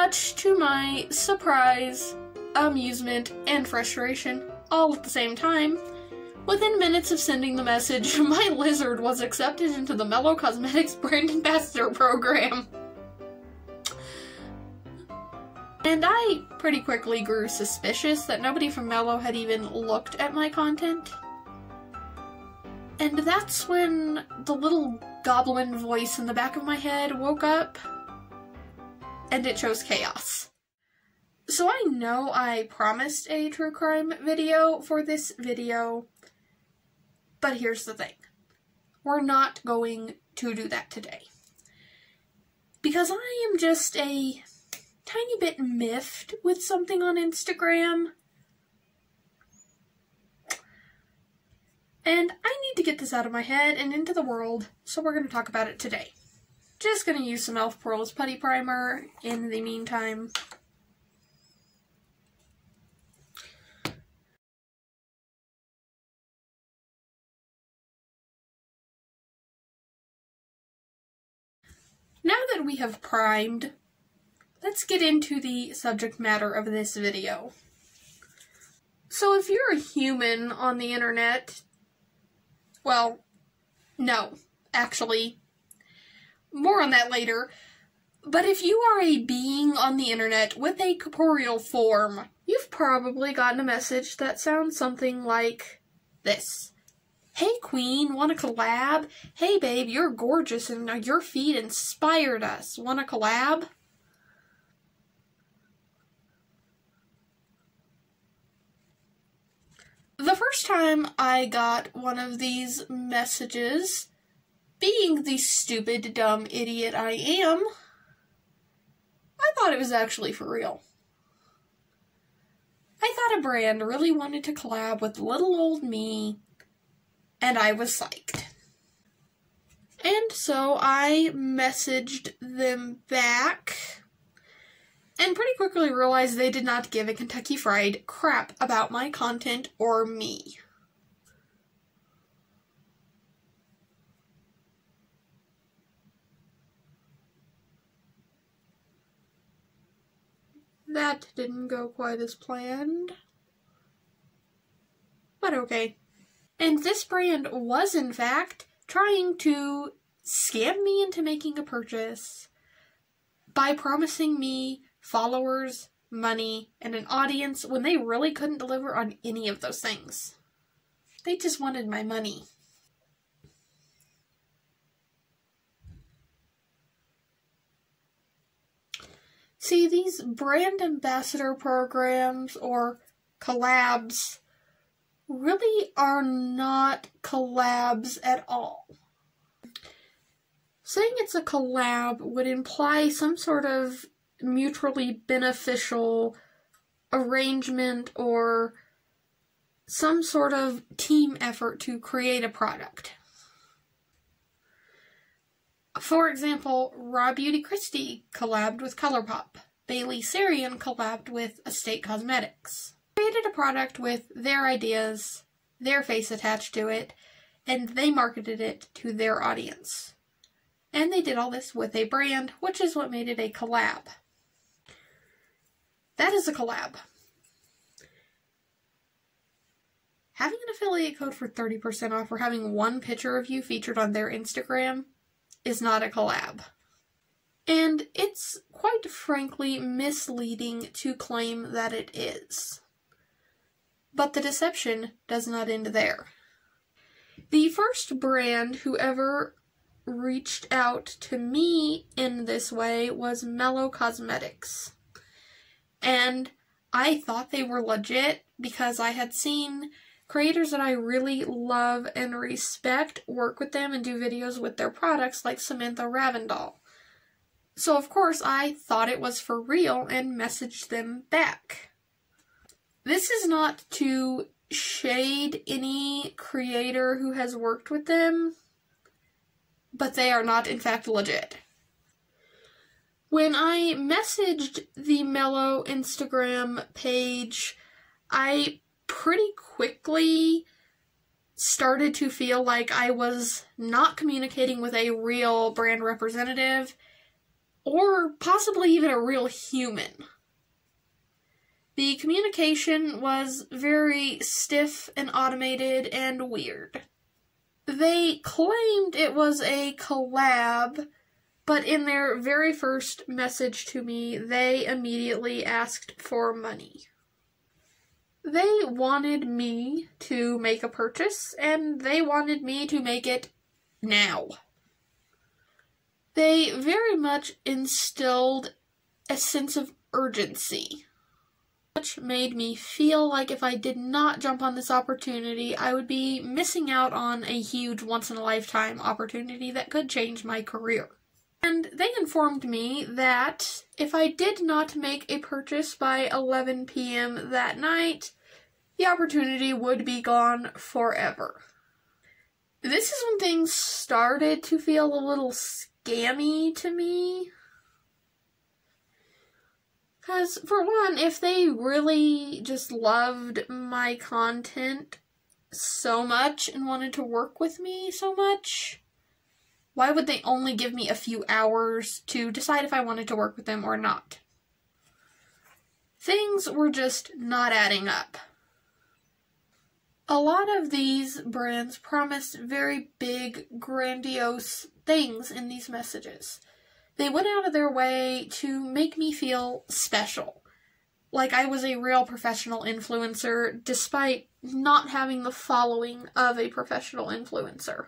much to my surprise, amusement, and frustration all at the same time, within minutes of sending the message, my lizard was accepted into the Mellow Cosmetics brand ambassador program. And I pretty quickly grew suspicious that nobody from Mellow had even looked at my content. And that's when the little goblin voice in the back of my head woke up, and it chose chaos. So I know I promised a true crime video for this video, but here's the thing. We're not going to do that today. Because I am just a tiny bit miffed with something on Instagram. And I need to get this out of my head and into the world, so we're going to talk about it today. Just going to use some e.l.f. Poreless Putty Primer in the meantime. Now that we have primed, let's get into the subject matter of this video. So if you're a human on the internet, well, no, actually, more on that later, but if you are a being on the internet with a corporeal form, you've probably gotten a message that sounds something like this. Hey queen, wanna collab? Hey babe, you're gorgeous and your feet inspired us. Wanna collab? The first time I got one of these messages, being the stupid, dumb idiot I am, I thought it was actually for real. I thought a brand really wanted to collab with little old me, and I was psyched. And so I messaged them back, and pretty quickly realized they did not give a Kentucky Fried crap about my content or me. That didn't go quite as planned, but okay. And this brand was, in fact, trying to scam me into making a purchase by promising me followers, money, and an audience when they really couldn't deliver on any of those things. They just wanted my money. See, these brand ambassador programs or collabs really are not collabs at all. Saying it's a collab would imply some sort of mutually beneficial arrangement or some sort of team effort to create a product. For example, Raw Beauty Christie collabed with ColourPop. Bailey Sarian collabed with Estate Cosmetics. Created a product with their ideas, their face attached to it, and they marketed it to their audience. And they did all this with a brand, which is what made it a collab. That is a collab. Having an affiliate code for 30% off or having one picture of you featured on their Instagram is not a collab. And it's quite frankly misleading to claim that it is. But the deception does not end there. The first brand who ever reached out to me in this way was Mellow Cosmetics. And I thought they were legit because I had seen creators that I really love and respect work with them and do videos with their products like Samantha Ravindal. So of course I thought it was for real and messaged them back. This is not to shade any creator who has worked with them, but they are not in fact legit. When I messaged the Mellow Instagram page, I pretty quickly started to feel like I was not communicating with a real brand representative, or possibly even a real human. The communication was very stiff and automated and weird. They claimed it was a collab, but in their very first message to me, they immediately asked for money. They wanted me to make a purchase, and they wanted me to make it now. They very much instilled a sense of urgency, which made me feel like if I did not jump on this opportunity, I would be missing out on a huge once-in-a-lifetime opportunity that could change my career. And they informed me that if I did not make a purchase by 11 p.m. that night, the opportunity would be gone forever. This is when things started to feel a little scammy to me. Because, for one, if they really just loved my content so much and wanted to work with me so much, why would they only give me a few hours to decide if I wanted to work with them or not? Things were just not adding up. A lot of these brands promised very big, grandiose things in these messages. They went out of their way to make me feel special, like I was a real professional influencer, despite not having the following of a professional influencer.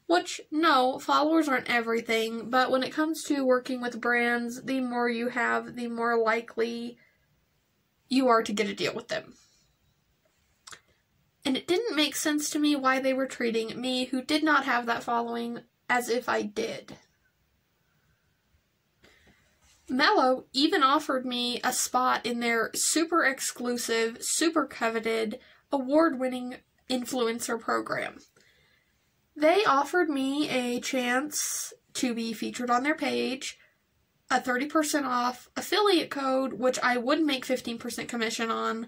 Which, no, followers aren't everything, but when it comes to working with brands, the more you have, the more likely you are to get a deal with them. And it didn't make sense to me why they were treating me, who did not have that following, as if I did. Mellow even offered me a spot in their super exclusive, super coveted, award-winning influencer program. They offered me a chance to be featured on their page, a 30% off affiliate code, which I would make 15% commission on,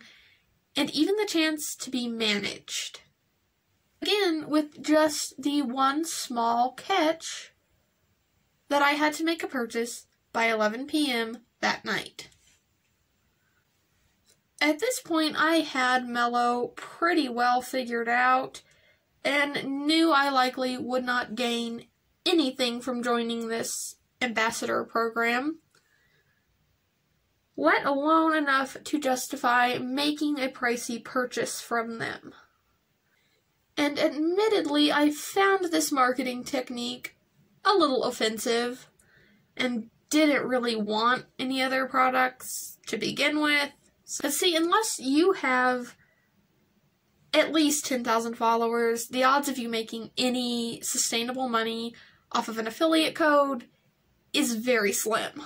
and even the chance to be managed. Again, with just the one small catch that I had to make a purchase by 11 p.m. that night. At this point, I had Mellow pretty well figured out and knew I likely would not gain anything from joining this ambassador program, let alone enough to justify making a pricey purchase from them. And admittedly, I found this marketing technique a little offensive and didn't really want any other products to begin with. So, see, unless you have at least 10,000 followers, the odds of you making any sustainable money off of an affiliate code is very slim.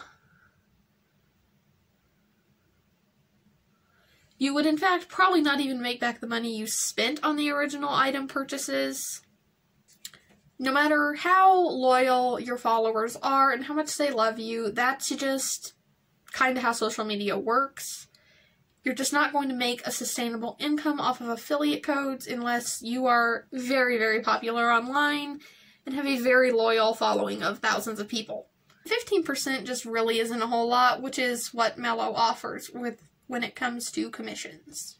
You would in fact probably not even make back the money you spent on the original item purchases. No matter how loyal your followers are and how much they love you, that's just kind of how social media works. You're just not going to make a sustainable income off of affiliate codes unless you are very, very popular online and have a very loyal following of thousands of people. 15% just really isn't a whole lot, which is what Mellow offers when it comes to commissions.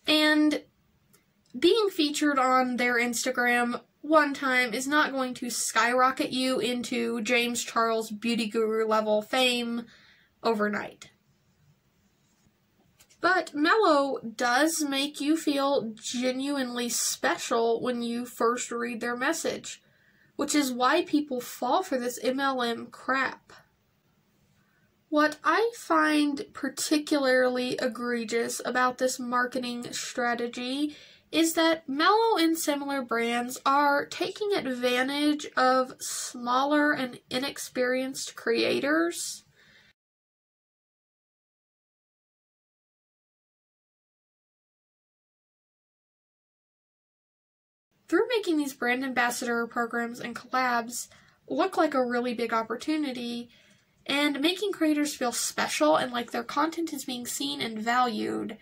And being featured on their Instagram one time is not going to skyrocket you into James Charles beauty guru level fame overnight. But Mellow does make you feel genuinely special when you first read their message, which is why people fall for this MLM crap. What I find particularly egregious about this marketing strategy is that Mellow and similar brands are taking advantage of smaller and inexperienced creators through making these brand ambassador programs and collabs look like a really big opportunity, and making creators feel special and like their content is being seen and valued.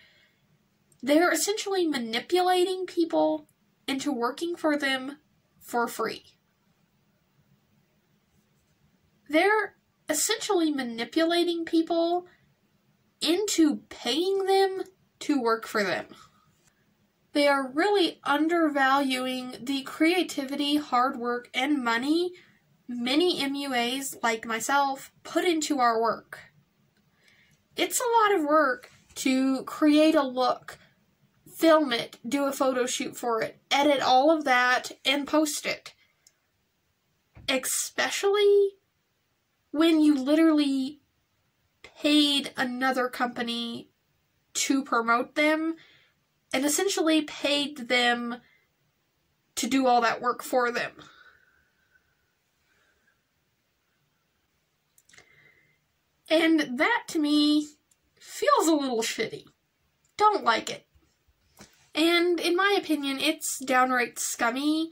They're essentially manipulating people into working for them for free. They're essentially manipulating people into paying them to work for them. They are really undervaluing the creativity, hard work, and money many MUAs like myself put into our work. It's a lot of work to create a look, film it, do a photo shoot for it, edit all of that, and post it. Especially when you literally paid another company to promote them and essentially paid them to do all that work for them. And that, to me, feels a little shitty. Don't like it. And in my opinion, it's downright scummy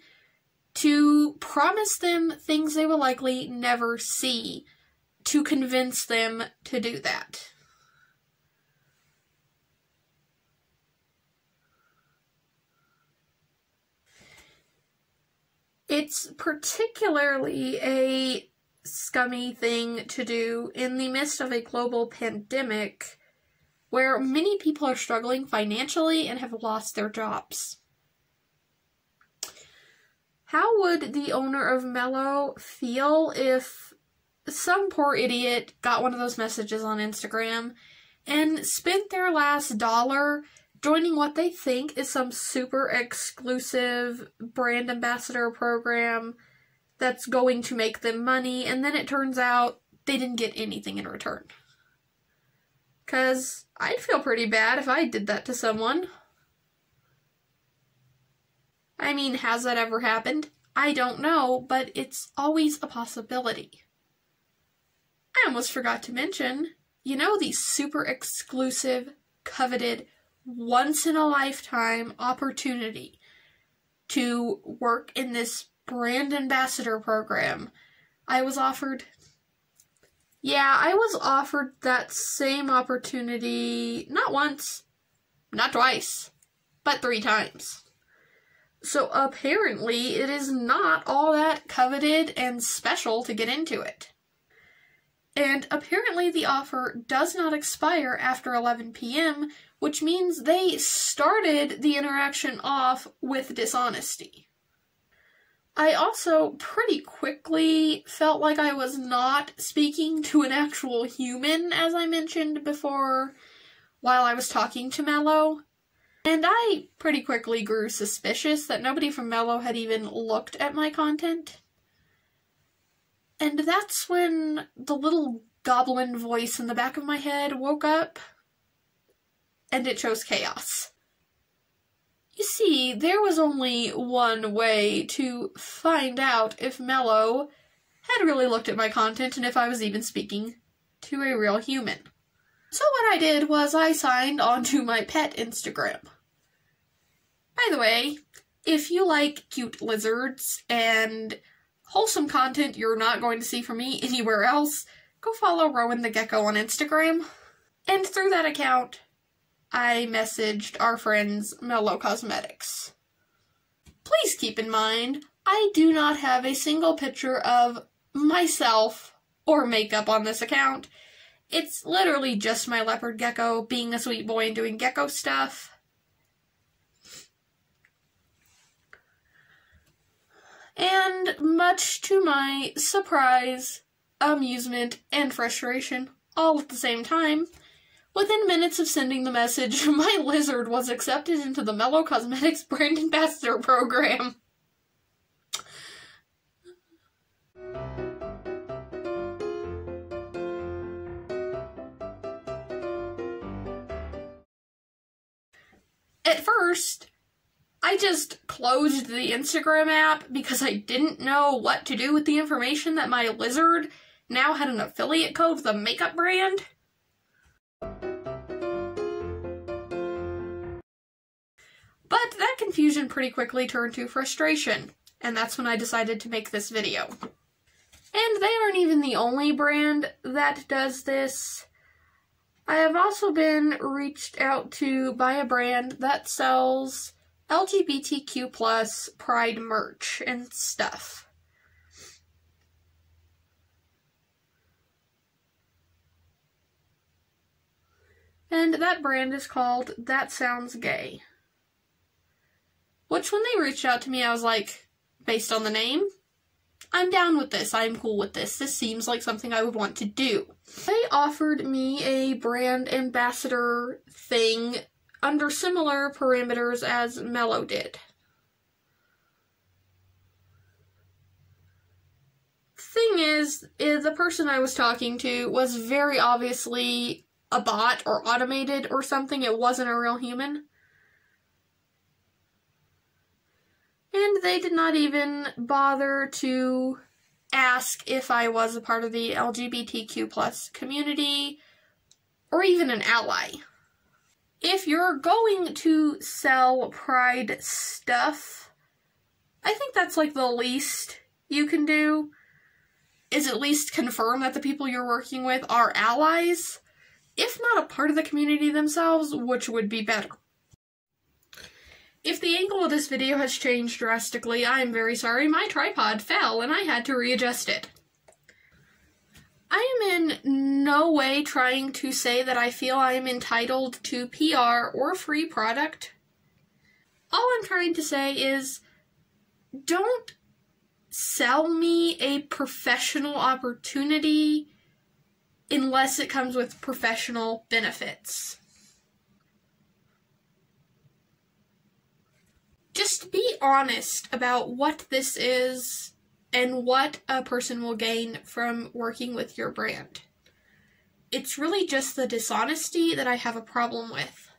to promise them things they will likely never see to convince them to do that. It's particularly a scummy thing to do in the midst of a global pandemic where many people are struggling financially and have lost their jobs. How would the owner of Mellow feel if some poor idiot got one of those messages on Instagram and spent their last dollar joining what they think is some super exclusive brand ambassador program that's going to make them money, and then it turns out they didn't get anything in return? 'Cause I'd feel pretty bad if I did that to someone. I mean, has that ever happened? I don't know, but it's always a possibility. I almost forgot to mention, you know, the super exclusive, coveted, once-in-a-lifetime opportunity to work in this brand ambassador program. I was offered that same opportunity not once, not twice, but 3 times. So apparently it is not all that coveted and special to get into it. And apparently the offer does not expire after 11 p.m., which means they started the interaction off with dishonesty. I also pretty quickly felt like I was not speaking to an actual human, as I mentioned before, while I was talking to Mellow. And I pretty quickly grew suspicious that nobody from Mellow had even looked at my content. And that's when the little goblin voice in the back of my head woke up, and it chose chaos. You see, there was only one way to find out if Mellow had really looked at my content and if I was even speaking to a real human. So what I did was I signed onto my pet Instagram. By the way, if you like cute lizards and wholesome content you're not going to see from me anywhere else, go follow Rowan the Gecko on Instagram. And through that account, I messaged our friends Mellow Cosmetics. Please keep in mind, I do not have a single picture of myself or makeup on this account. It's literally just my leopard gecko being a sweet boy and doing gecko stuff. And much to my surprise, amusement, and frustration, all at the same time, within minutes of sending the message, my lizard was accepted into the Mellow Cosmetics brand ambassador program. At first, I just closed the Instagram app because I didn't know what to do with the information that my lizard now had an affiliate code with a makeup brand. But that confusion pretty quickly turned to frustration, and that's when I decided to make this video. And they aren't even the only brand that does this. I have also been reached out to by a brand that sells LGBTQ plus pride merch and stuff. And that brand is called That Sounds Gay. Which, when they reached out to me, I was like, based on the name, I'm down with this. I'm cool with this. This seems like something I would want to do. They offered me a brand ambassador thing under similar parameters as Mellow did. Thing is, the person I was talking to was very obviously a bot or automated or something. It wasn't a real human. And they did not even bother to ask if I was a part of the LGBTQ plus community or even an ally. If you're going to sell pride stuff, I think that's like the least you can do, is at least confirm that the people you're working with are allies, if not a part of the community themselves, which would be better. If the angle of this video has changed drastically, I am very sorry. My tripod fell and I had to readjust it. I am in no way trying to say that I feel I am entitled to PR or free product. All I'm trying to say is, don't sell me a professional opportunity unless it comes with professional benefits. Just be honest about what this is and what a person will gain from working with your brand. It's really just the dishonesty that I have a problem with.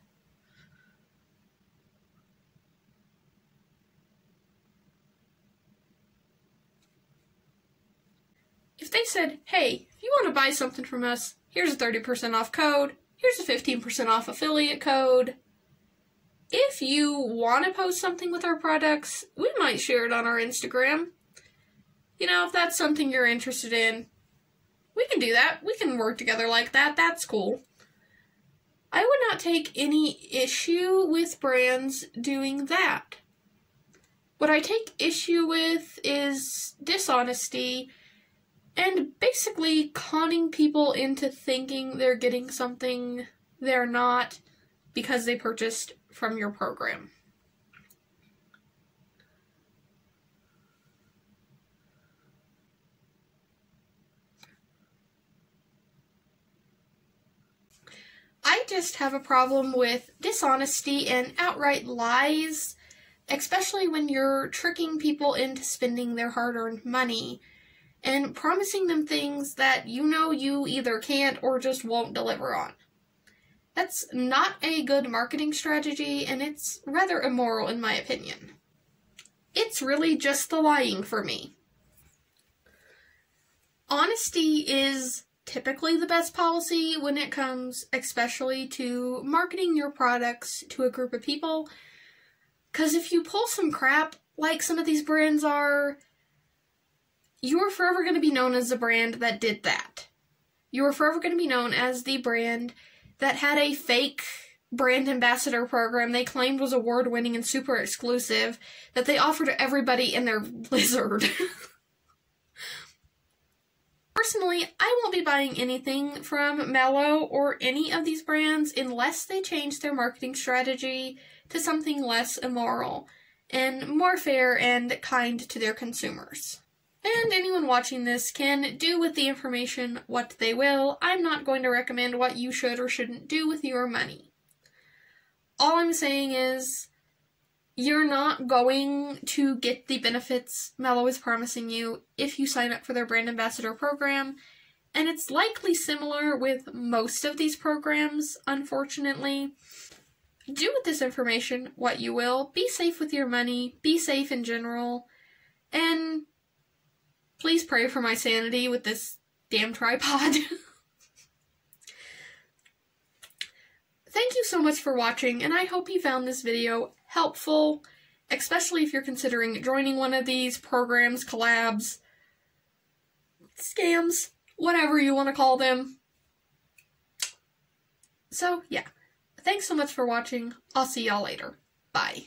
If they said, hey, if you want to buy something from us, here's a 30% off code, here's a 15% off affiliate code. If you want to post something with our products, we might share it on our Instagram. You know, if that's something you're interested in, we can do that. We can work together like that. That's cool. I would not take any issue with brands doing that. What I take issue with is dishonesty and basically conning people into thinking they're getting something they're not because they purchased from your program. I just have a problem with dishonesty and outright lies, especially when you're tricking people into spending their hard-earned money and promising them things that you know you either can't or just won't deliver on. That's not a good marketing strategy, and it's rather immoral in my opinion. It's really just the lying for me. Honesty is typically the best policy when it comes especially to marketing your products to a group of people, because if you pull some crap like some of these brands are, you are forever going to be known as the brand that did that. You are forever going to be known as the brand that had a fake brand ambassador program they claimed was award-winning and super exclusive that they offer to everybody in their lizard. Personally, I won't be buying anything from Mellow or any of these brands unless they change their marketing strategy to something less immoral and more fair and kind to their consumers. And anyone watching this can do with the information what they will. I'm not going to recommend what you should or shouldn't do with your money. All I'm saying is, you're not going to get the benefits Mellow is promising you if you sign up for their brand ambassador program, and it's likely similar with most of these programs, unfortunately. Do with this information what you will. Be safe with your money. Be safe in general. And please pray for my sanity with this damn tripod. Thank you so much for watching, and I hope you found this video helpful, especially if you're considering joining one of these programs, collabs, scams, whatever you want to call them. So, yeah. Thanks so much for watching. I'll see y'all later. Bye.